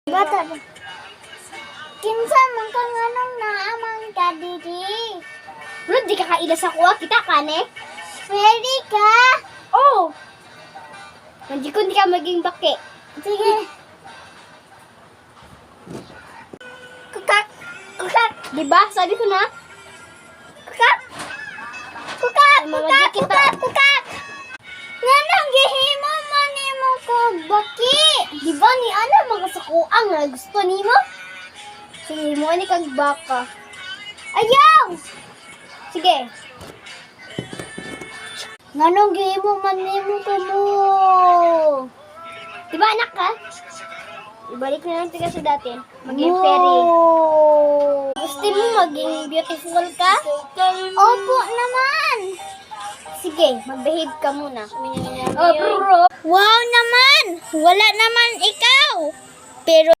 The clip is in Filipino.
Bata ba? Kinsa man kang anong naamang ka diri? Bro, di ka kaila sa kuha. Kita ka, ne? Pwede ka? Oh! Hindi ko hindi ka maging baki. Sige. Kukak! Kukak! Diba? Sabi ko na. Kukak! Kukak! Mamagi Kukak! kita. Kukak! Kukak! Nga nang gihimo man nimo ko baki! Diba ni ano mga sa kuang na gusto ni mo? Sige, mo ni kag baka. Ayaw! Sige. Nga nang gihimo man nimo ko mo! Diba anak ka? Ibalik na lang tiga sa dati. Maging fairy. Gusto mo maging beautiful ka? Opo naman! Sige, mag-behave ka muna. Oh, bro. Wow naman! Wala naman ikaw! Pero